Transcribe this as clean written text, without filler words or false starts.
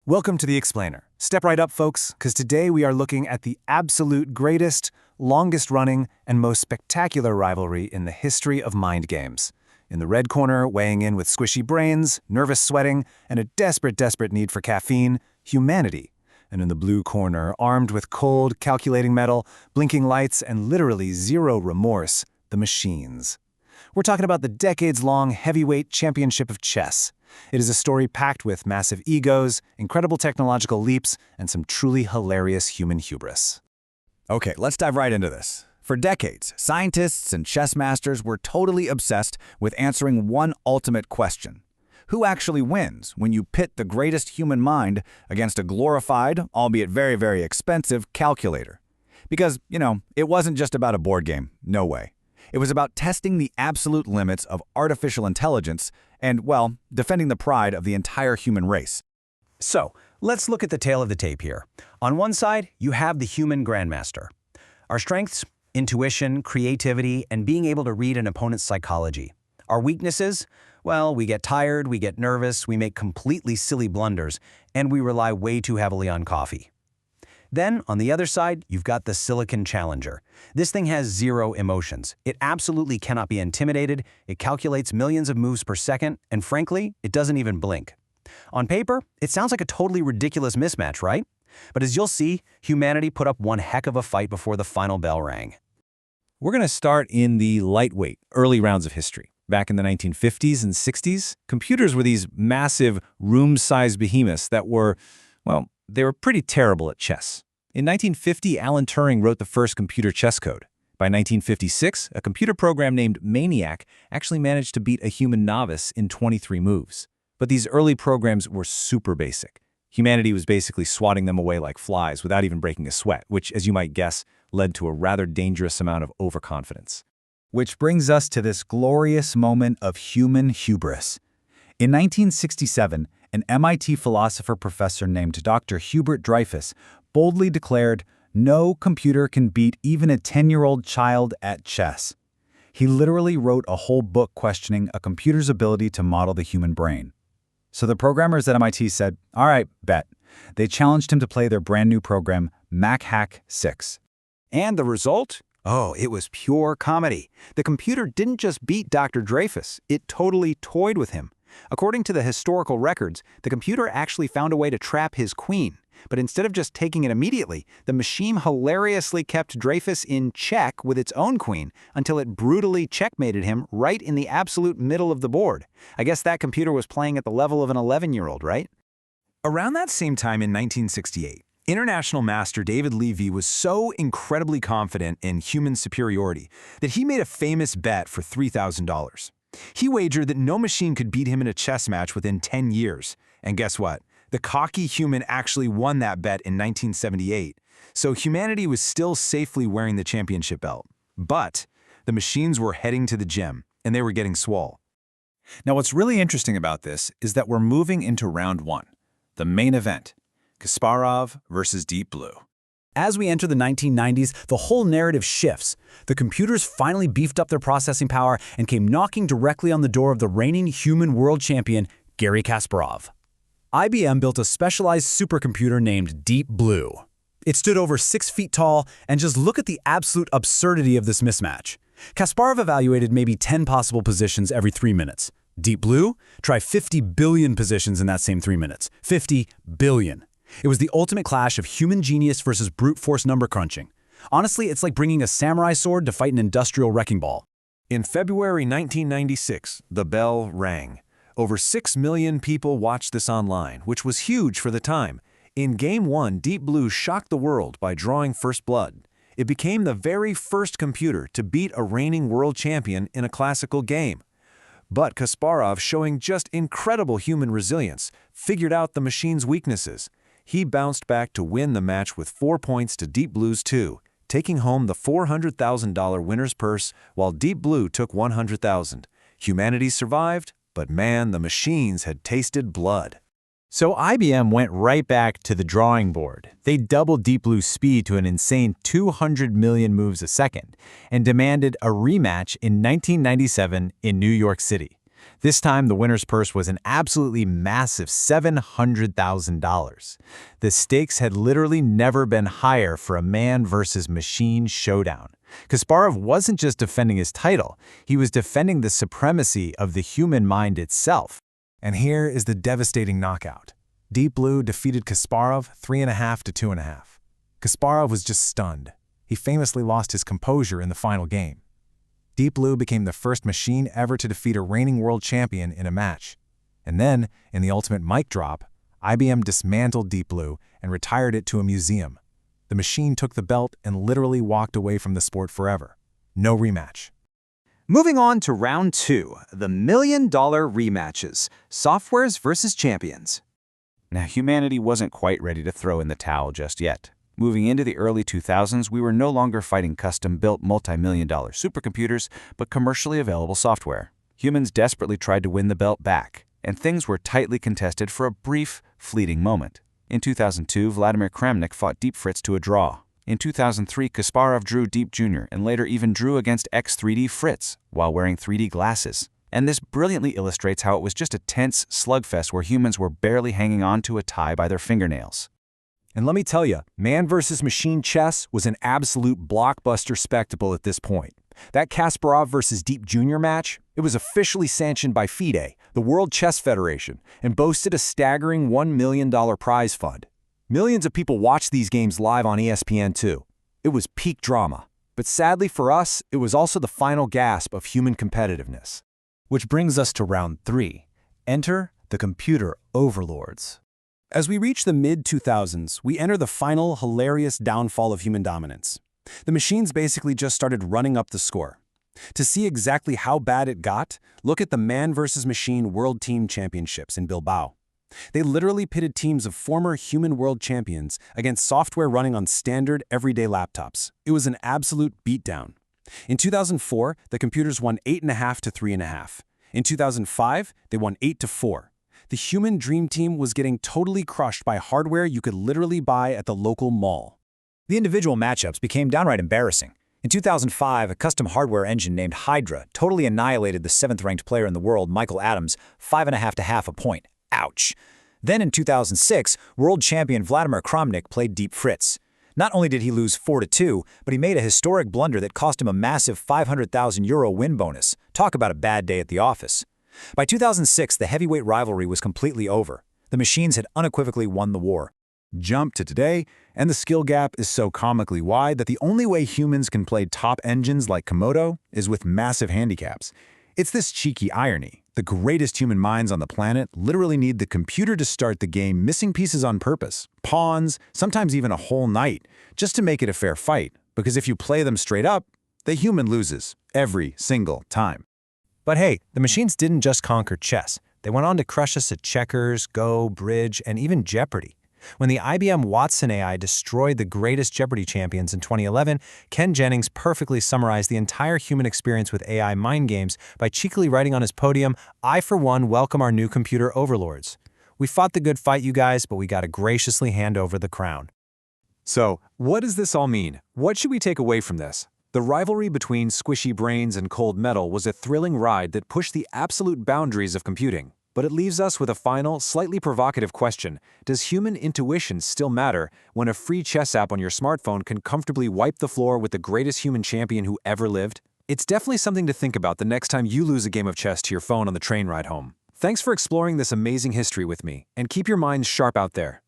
Welcome to The Explainer. Step right up, folks, because today we are looking at the absolute greatest, longest-running, and most spectacular rivalry in the history of mind games. In the red corner, weighing in with squishy brains, nervous sweating, and a desperate need for caffeine, humanity. And in the blue corner, armed with cold, calculating metal, blinking lights, and literally zero remorse, the machines. We're talking about the decades-long heavyweight championship of chess. It is a story packed with massive egos, incredible technological leaps, and some truly hilarious human hubris. Okay, let's dive right into this. For decades, scientists and chess masters were totally obsessed with answering one ultimate question. Who actually wins when you pit the greatest human mind against a glorified, albeit very expensive, calculator? Because, it wasn't just about a board game. No way. It was about testing the absolute limits of artificial intelligence and, defending the pride of the entire human race. So, let's look at the tail of the tape here. On one side, you have the human grandmaster. Our strengths: intuition, creativity, and being able to read an opponent's psychology. Our weaknesses? Well, we get tired, we get nervous, we make completely silly blunders, and we rely way too heavily on coffee. Then, on the other side, you've got the Silicon Challenger. This thing has zero emotions. It absolutely cannot be intimidated, it calculates millions of moves per second, and frankly, it doesn't even blink. On paper, it sounds like a totally ridiculous mismatch, right? But as you'll see, humanity put up one heck of a fight before the final bell rang. We're going to start in the lightweight, early rounds of history. Back in the 1950s and 60s, computers were these massive, room-sized behemoths that were, they were pretty terrible at chess. In 1950, Alan Turing wrote the first computer chess code. By 1956, a computer program named Maniac actually managed to beat a human novice in 23 moves. But these early programs were super basic. Humanity was basically swatting them away like flies without even breaking a sweat, which, as you might guess, led to a rather dangerous amount of overconfidence. Which brings us to this glorious moment of human hubris. In 1967, an MIT philosopher professor named Dr. Hubert Dreyfus boldly declared, "No computer can beat even a 10-year-old child at chess." He literally wrote a whole book questioning a computer's ability to model the human brain. So the programmers at MIT said, "All right, bet." They challenged him to play their brand new program, MacHack 6. And the result? Oh, it was pure comedy. The computer didn't just beat Dr. Dreyfus, it totally toyed with him. According to the historical records, the computer actually found a way to trap his queen. But instead of just taking it immediately, the machine hilariously kept Dreyfus in check with its own queen until it brutally checkmated him right in the absolute middle of the board. I guess that computer was playing at the level of an 11-year-old, right? Around that same time in 1968, international master David Levy was so incredibly confident in human superiority that he made a famous bet for $3,000. He wagered that no machine could beat him in a chess match within 10 years. And guess what? The cocky human actually won that bet in 1978. So humanity was still safely wearing the championship belt. But the machines were heading to the gym, and they were getting swole. Now, what's really interesting about this is that we're moving into round one, the main event, Kasparov versus Deep Blue. As we enter the 1990s, the whole narrative shifts. The computers finally beefed up their processing power and came knocking directly on the door of the reigning human world champion, Garry Kasparov. IBM built a specialized supercomputer named Deep Blue. It stood over 6 feet tall, and just look at the absolute absurdity of this mismatch. Kasparov evaluated maybe 10 possible positions every 3 minutes. Deep Blue? Try 50 billion positions in that same 3 minutes. 50 billion. It was the ultimate clash of human genius versus brute force number crunching. Honestly, it's like bringing a samurai sword to fight an industrial wrecking ball. In February 1996, the bell rang. Over 6 million people watched this online, which was huge for the time. In Game 1, Deep Blue shocked the world by drawing first blood. It became the very first computer to beat a reigning world champion in a classical game. But Kasparov, showing just incredible human resilience, figured out the machine's weaknesses. He bounced back to win the match with 4 points to Deep Blue's 2, taking home the $400,000 winner's purse while Deep Blue took $100,000. Humanity survived, but man, the machines had tasted blood. So IBM went right back to the drawing board. They doubled Deep Blue's speed to an insane 200 million moves a second and demanded a rematch in 1997 in New York City. This time, the winner's purse was an absolutely massive $700,000. The stakes had literally never been higher for a man versus machine showdown. Kasparov wasn't just defending his title, he was defending the supremacy of the human mind itself. And here is the devastating knockout. Deep Blue defeated Kasparov 3.5 to 2.5. Kasparov was just stunned. He famously lost his composure in the final game. Deep Blue became the first machine ever to defeat a reigning world champion in a match. And then, in the ultimate mic drop, IBM dismantled Deep Blue and retired it to a museum. The machine took the belt and literally walked away from the sport forever. No rematch. Moving on to round 2, the $1 million rematches, softwares versus champions. Now, humanity wasn't quite ready to throw in the towel just yet. Moving into the early 2000s, we were no longer fighting custom-built multi-million-dollar supercomputers, but commercially available software. Humans desperately tried to win the belt back, and things were tightly contested for a brief, fleeting moment. In 2002, Vladimir Kramnik fought Deep Fritz to a draw. In 2003, Kasparov drew Deep Jr. and later even drew against X3D Fritz while wearing 3D glasses. And this brilliantly illustrates how it was just a tense slugfest where humans were barely hanging on to a tie by their fingernails. And let me tell you, man versus machine chess was an absolute blockbuster spectacle at this point. That Kasparov versus Deep Jr. match, it was officially sanctioned by FIDE, the World Chess Federation, and boasted a staggering $1 million prize fund. Millions of people watched these games live on ESPN2. It was peak drama. But sadly for us, it was also the final gasp of human competitiveness. Which brings us to round 3. Enter the computer overlords. As we reach the mid-2000s, we enter the final, hilarious downfall of human dominance. The machines basically just started running up the score. To see exactly how bad it got, look at the Man vs. Machine World Team Championships in Bilbao. They literally pitted teams of former human world champions against software running on standard, everyday laptops. It was an absolute beatdown. In 2004, the computers won 8.5 to 3.5. In 2005, they won 8 to 4. The human dream team was getting totally crushed by hardware you could literally buy at the local mall. The individual matchups became downright embarrassing. In 2005, a custom hardware engine named Hydra totally annihilated the 7th-ranked player in the world, Michael Adams, 5.5 to half a point. Ouch. Then in 2006, world champion Vladimir Kramnik played Deep Fritz. Not only did he lose 4 to 2, but he made a historic blunder that cost him a massive €500,000 win bonus. Talk about a bad day at the office. By 2006, the heavyweight rivalry was completely over. The machines had unequivocally won the war. Jump to today, and the skill gap is so comically wide that the only way humans can play top engines like Komodo is with massive handicaps. It's this cheeky irony. The greatest human minds on the planet literally need the computer to start the game missing pieces on purpose, pawns, sometimes even a whole knight, just to make it a fair fight, because if you play them straight up, the human loses every single time. But hey, the machines didn't just conquer chess. They went on to crush us at checkers, Go, Bridge, and even Jeopardy! When the IBM Watson AI destroyed the greatest Jeopardy! Champions in 2011, Ken Jennings perfectly summarized the entire human experience with AI mind games by cheekily writing on his podium, "I for one welcome our new computer overlords. We fought the good fight, you guys, but we gotta graciously hand over the crown." So, what does this all mean? What should we take away from this? The rivalry between squishy brains and cold metal was a thrilling ride that pushed the absolute boundaries of computing. But it leaves us with a final, slightly provocative question. Does human intuition still matter when a free chess app on your smartphone can comfortably wipe the floor with the greatest human champion who ever lived? It's definitely something to think about the next time you lose a game of chess to your phone on the train ride home. Thanks for exploring this amazing history with me, and keep your minds sharp out there.